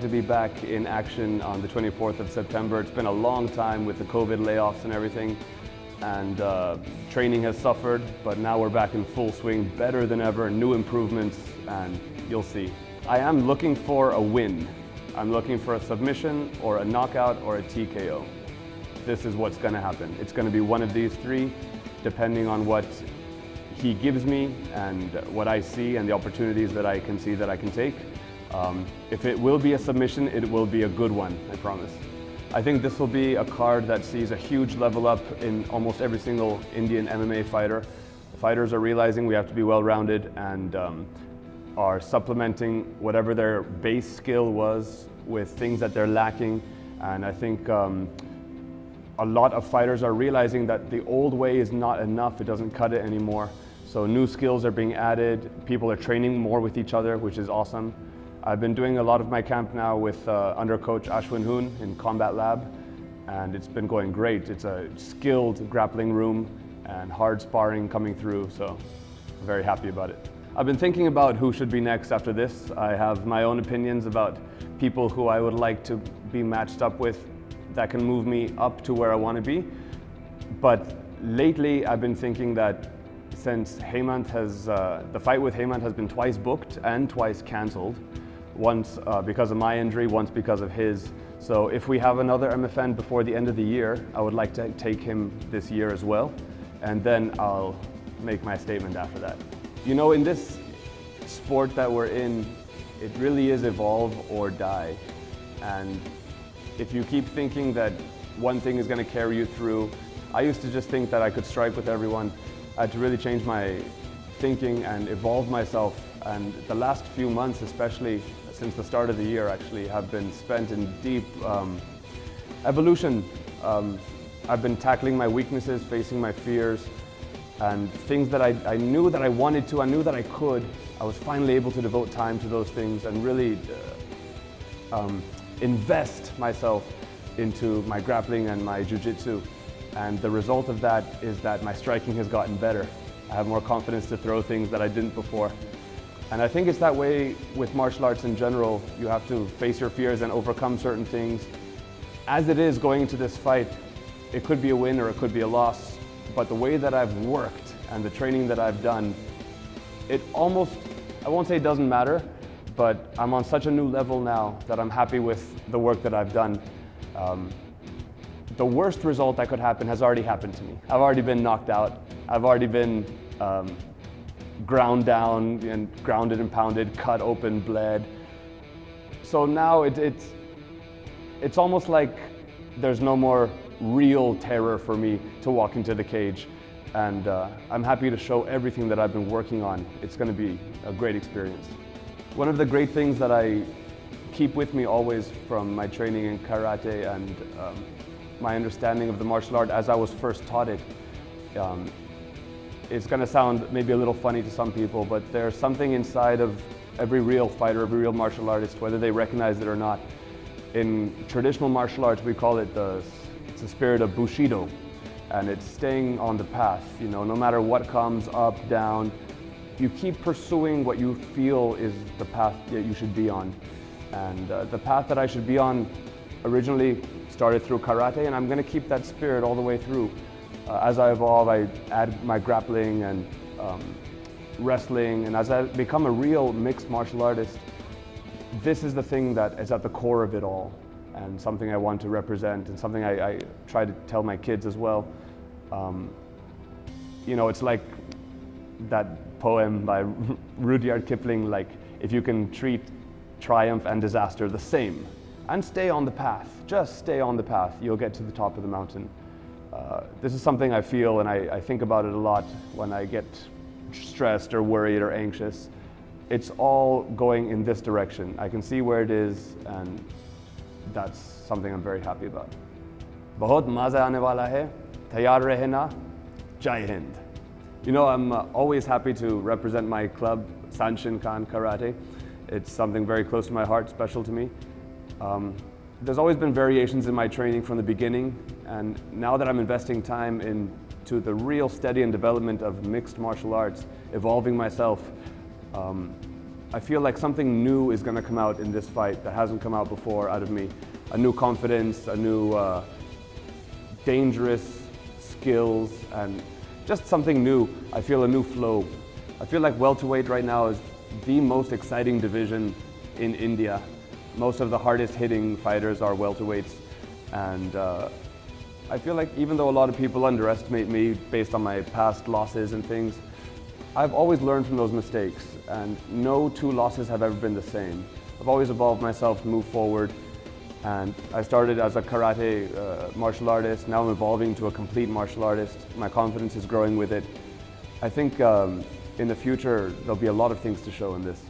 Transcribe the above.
to be back in action on the 24th of September. It's been a long time with the COVID layoffs and everything, and training has suffered, but now we're back in full swing, better than ever, new improvements, and you'll see. I am looking for a win. I'm looking for a submission or a knockout or a TKO. This is what's going to happen. It's going to be one of these three, depending on what he gives me and what I see and the opportunities that I can see that I can take. If it will be a submission, it will be a good one, I promise. I think this will be a card that sees a huge level up in almost every single Indian MMA fighter. The fighters are realizing we have to be well-rounded and are supplementing whatever their base skill was with things that they're lacking. And I think a lot of fighters are realizing that the old way is not enough, it doesn't cut it anymore. So new skills are being added, people are training more with each other, which is awesome. I've been doing a lot of my camp now with under coach Ashwin Hoon in Combat Lab, and it's been going great. It's a skilled grappling room and hard sparring coming through, so I'm very happy about it. I've been thinking about who should be next after this. I have my own opinions about people who I would like to be matched up with that can move me up to where I want to be. But lately I've been thinking that since Hemant has, the fight with Hemant has been twice booked and twice cancelled. Once because of my injury, once because of his. So if we have another MFN before the end of the year, I would like to take him this year as well. And then I'll make my statement after that. You know, in this sport that we're in, it really is evolve or die. And if you keep thinking that one thing is going to carry you through, I used to just think that I could strike with everyone. I had to really change my thinking and evolve myself. And the last few months, especially since the start of the year, actually have been spent in deep evolution. I've been tackling my weaknesses, facing my fears, and things that I knew that I wanted to, I knew that I could. I was finally able to devote time to those things and really invest myself into my grappling and my jiu-jitsu. And the result of that is that my striking has gotten better. I have more confidence to throw things that I didn't before. And I think it's that way with martial arts in general. You have to face your fears and overcome certain things. As it is going into this fight, it could be a win or it could be a loss, but the way that I've worked and the training that I've done, it almost, I won't say it doesn't matter, but I'm on such a new level now that I'm happy with the work that I've done. The worst result that could happen has already happened to me. I've already been knocked out. I've already been ground down and grounded and pounded, cut open, bled. So now it's almost like there's no more real terror for me to walk into the cage. And I'm happy to show everything that I've been working on. It's going to be a great experience. One of the great things that I keep with me always from my training in karate and my understanding of the martial art as I was first taught it, it's going to sound maybe a little funny to some people, but there's something inside of every real fighter, every real martial artist, whether they recognize it or not. In traditional martial arts, we call it it's the spirit of Bushido, and it's staying on the path. You know, no matter what comes up, down, you keep pursuing what you feel is the path that you should be on. And the path that I should be on originally started through karate, and I'm going to keep that spirit all the way through. As I evolve, I add my grappling and wrestling, and as I become a real mixed martial artist, this is the thing that is at the core of it all, and something I want to represent, and something I try to tell my kids as well. You know, it's like that poem by Rudyard Kipling, like, if you can treat triumph and disaster the same, and stay on the path, just stay on the path, you'll get to the top of the mountain. This is something I feel, and I think about it a lot when I get stressed or worried or anxious. It's all going in this direction. I can see where it is, and that's something I'm very happy about. Bahut maza aane wala hai, tayar rehna, Jai Hind. You know, I'm always happy to represent my club, Sanshin Khan Karate. It's something very close to my heart, special to me. There's always been variations in my training from the beginning, and now that I'm investing time into the real study and development of mixed martial arts, evolving myself, I feel like something new is going to come out in this fight that hasn't come out before out of me. A new confidence, a new dangerous skills, and just something new. I feel a new flow. I feel like welterweight right now is the most exciting division in India. Most of the hardest hitting fighters are welterweights, and I feel like even though a lot of people underestimate me based on my past losses and things, I've always learned from those mistakes, and no two losses have ever been the same. I've always evolved myself to move forward, and I started as a karate martial artist. Now I'm evolving to a complete martial artist. My confidence is growing with it. I think in the future there'll be a lot of things to show in this.